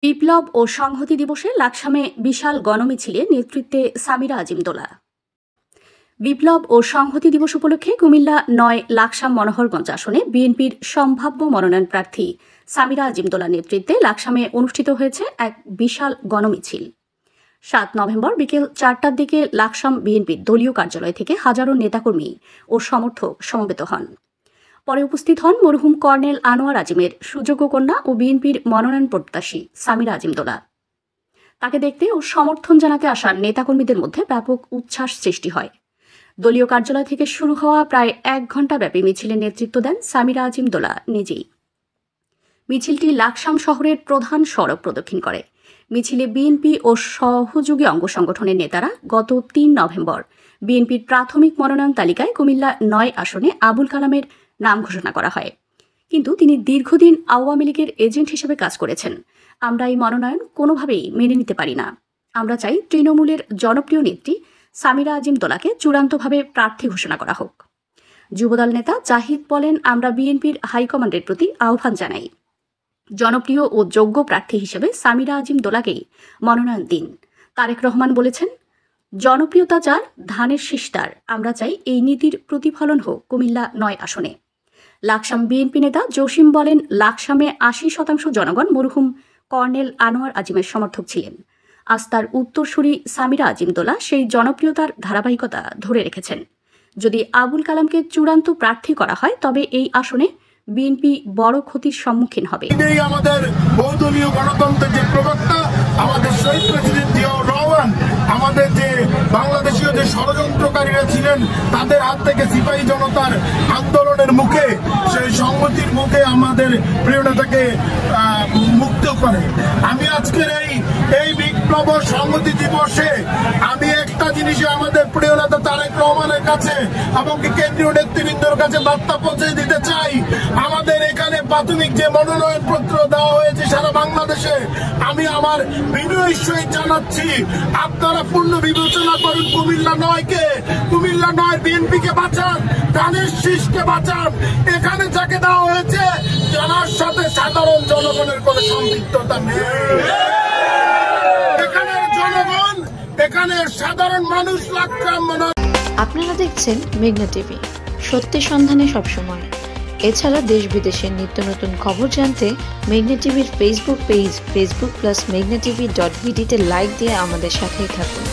বিপ্লব ও সংহতি দিবসে লাকসামে বিশাল গণমিছিলে নেতৃত্বে সামিরা আজিমদোলা। বিপ্লব ও সংহতি দিবস উপলক্ষে কুমিল্লা ৯ লাকসাম মনোহরগঞ্জ আসনে বিএনপির সম্ভাব্য মনোনয়ন প্রার্থী সামিরা আজিমদোলার নেতৃত্বে লাকসামে অনুষ্ঠিত হয়েছে এক বিশাল গণমিছিল। ৭ নভেম্বর বিকেল ৪টার দিকে লাকসাম বিএনপির দলীয় কার্যালয় থেকে হাজারো নেতাকর্মী ও সমর্থক সমবেত হন। পরে উপস্থিত হন মরহুম কর্নেল আনোয়ার আজিমের সুযোগ্য কন্যা ও বিএনপির মনোনয়ন প্রত্যাশী সামিরা আজিমদোলা। তাকে দেখতে ও সমর্থন জানাতে আসা নেতাকর্মীদের মধ্যে ব্যাপক উচ্ছ্বাস সৃষ্টি হয়। দলীয় কার্যালয় থেকে শুরু হওয়া প্রায় ১ ঘণ্টা ব্যাপী মিছিলে নেতৃত্ব দেন সামিরা আজিমদোলা নিজেই। মিছিলটি লাকসাম শহরের প্রধান সড়ক প্রদক্ষিণ করে। মিছিলে বিএনপি ও সহযোগী অঙ্গ সংগঠনের নেতারা গত ৩ নভেম্বর বিএনপির প্রাথমিক মনোনয়ন তালিকায় কুমিল্লা ৯ আসনে আবুল কালামের নাম ঘোষণা করা হয়, কিন্তু তিনি দীর্ঘদিন আওয়ামী লীগের এজেন্ট হিসেবে কাজ করেছেন। আমরা এই মনোনয়ন কোনোভাবেই মেনে নিতে পারি না। আমরা চাই তৃণমূলের জনপ্রিয় নেত্রী সামিরা আজিমদোলাকে চূড়ান্তভাবে প্রার্থী ঘোষণা করা হোক। যুবদল নেতা জাহিদ বলেন, আমরা বিএনপির হাইকমান্ডের প্রতি আহ্বান জানাই, জনপ্রিয় ও যোগ্য প্রার্থী হিসেবে সামিরা আজিমদোলাকেই মনোনয়ন দিন। তারেক রহমান বলেছেন, জনপ্রিয়তা যার ধানের শীষ তার। আমরা চাই এই নীতির প্রতিফলন হোক কুমিল্লা ৯ আসনে। লাকসাম বিএনপি নেতা জসিম বলেন, লাকসামে ৮০% জনগণ মরহুম কর্নেল আনোয়ার আজিমের সমর্থক ছিলেন। আজ তার উত্তরসূরি সামিরা আজিমদোলা সেই জনপ্রিয়তার ধারাবাহিকতা ধরে রেখেছেন। যদি আবুল কালামকে চূড়ান্ত প্রার্থী করা হয় তবে এই আসনে বিএনপি বড় ক্ষতির সম্মুখীন হবে। আমাদের বহুদলীয় গণতন্ত্রের যে প্রবক্তা, আমাদের শহীদ প্রেসিডেন্ট জিয়াউর রহমান, আমাদের যে বাংলাদেশীয় যে ষড়যন্ত্রকারীরা ছিলেন তাদের হাত থেকে সিপাহী জনতার আন্দোলনের মুখে, সেই সংহতির মুখে আমাদের প্রিয় নেতাকে মুক্ত করে। আমি আজকের এই বিপ্লব সংহতি দিবসে আমি একটা জিনিসে আমাদের প্রিয় নেতা তারেক রহমানের কাছে এবং কেন্দ্রীয় নেতৃবৃন্দের কাছে বার্তা পৌঁছে দিতে চাই। আমাদের এখানে প্রাথমিক যে মনোনয়ন পত্র দেওয়া হয়েছে সারা বাংলাদেশে, আমি আমার বিনয়ের সহিত জানাচ্ছি, আপনারা পূর্ণ বিবেচনা করুন কুমিল্লা ৯কে, কুমিল্লা ৯ বিএনপিকে বাঁচান, ধানের শীষকে বাঁচান। এখানে যাকে দেওয়া হয়েছে জানার সাথে সাধারণ জনগণের কোনো সম্পৃক্ততা নেই। এখানে জনগণ, এখানে সাধারণ মানুষ লাকসাম। আপনারা দেখছেন মেঘনা টিভি, সত্যের সন্ধানে সবসময়। এছাড়া দেশ বিদেশের নিত্য নতুন খবর জানতে মেঘনা টিভির ফেসবুক পেজ facebook+meghna tv.bd তে লাইক দিয়ে আমাদের সাথেই থাকুন।